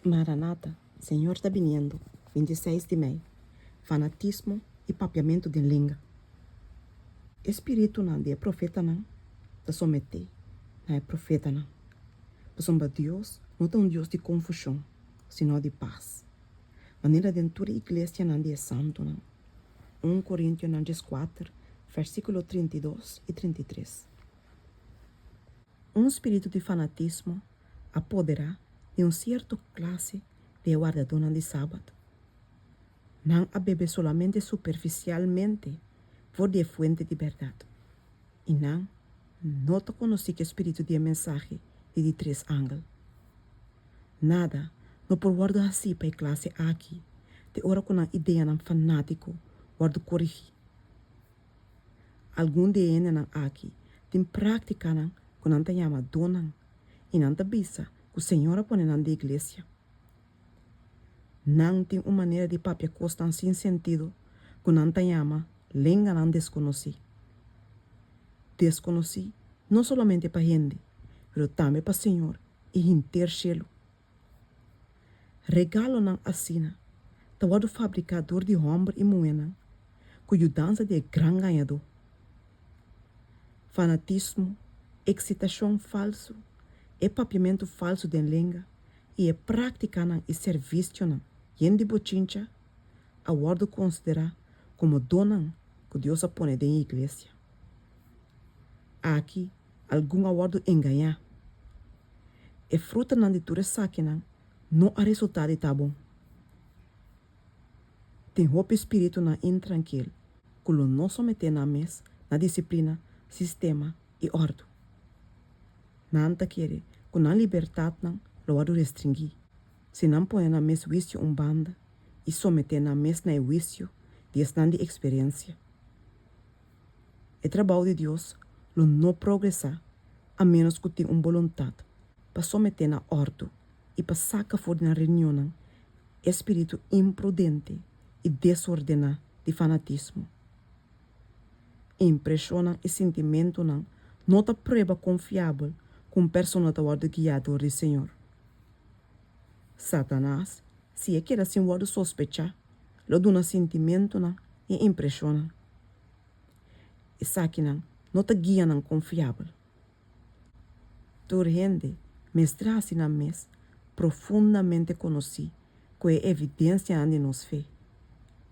Maranata, Senhor está viniendo, 26 de maio. Fanatismo e papiamento de língua. Espírito não é profeta não, te someter, não é profeta não. Porque Deus não é Deus de confusão, sino de paz. Maneira dentro da igreja não é santo não. 1 Coríntios 4, versículo 32 e 33. Espírito de fanatismo apodera de certa classe de guardadona de sábado. Não a bebe solamente superficialmente por de fuente de verdade. E não te conhece que espírito de mensagem de três ângulos. Nada, não por guardar assim para a classe aqui, de hora com a ideia não fanático, guardo corrigir. Algum de eles não aqui, tem prática não, que não te chama dona, e não te bisa, que o Senhor põe na igreja. Não tem uma maneira de papia costan sem sentido, que não te chama, lenga não desconheci. Desconheci, não somente para gente, mas também para o Senhor e intercelo. Regalo não assina, tawado fabricador de homem e moena, cuja dança de gran ganhador. Fanatismo, excitação falso, é papiamento falso de língua e é prática e serviço não, de bochincha, a guardo considerar como dona que Deus põe na igreja. Aqui, algum aguardo enganar. É fruta não de tudo saque não há resultado tá bom. Tem roupa espírito na intranquilo, que não someter na mesa, na disciplina, sistema e ordem. Não te quer que na liberdade não lo há restringir. Se não põe na mesa vício banda e someter na mesa na vício, dias não de experiência. O trabalho de Deus lo não progressar, a menos que tenha vontade para someter na ordem e para sacar fora na reunião espírito imprudente e desordenado de fanatismo. Impressiona e sentimento não te prova confiável com persona da ordem guiador do Senhor. Satanás, se é que era sem word sospechar, lo duna sentimento e impressiona. E saque não te guia confiável. Turgente, mestrasi na mes, profundamente conheci, que é evidência de nos fé.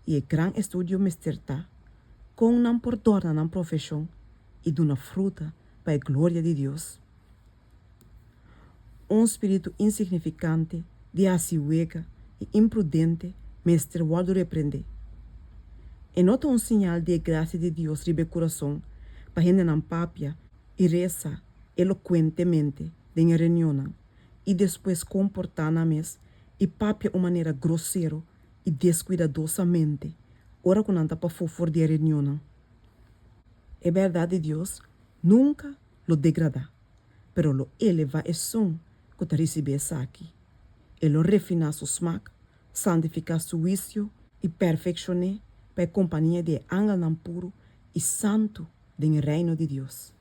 E é gran estudio mesterta, com não por torna na profissão e duna fruta para a glória de Deus. Espírito insignificante, de aciuega e imprudente, mestre guardo repreender. E nota sinal de graça de Deus ribe coração, para gente não papia e reza eloquentemente em reunião, e depois comportar na mesa e papia de maneira grosseira e descuidadosamente, ora que não está para fofo de reunião. É verdade de Deus, nunca lo degrada, pero lo eleva e som que te recebe essa aqui. Ele refina su smaak, santifica su juicio e perfeccione para a companhia de ángel puro e santo do reino de Deus.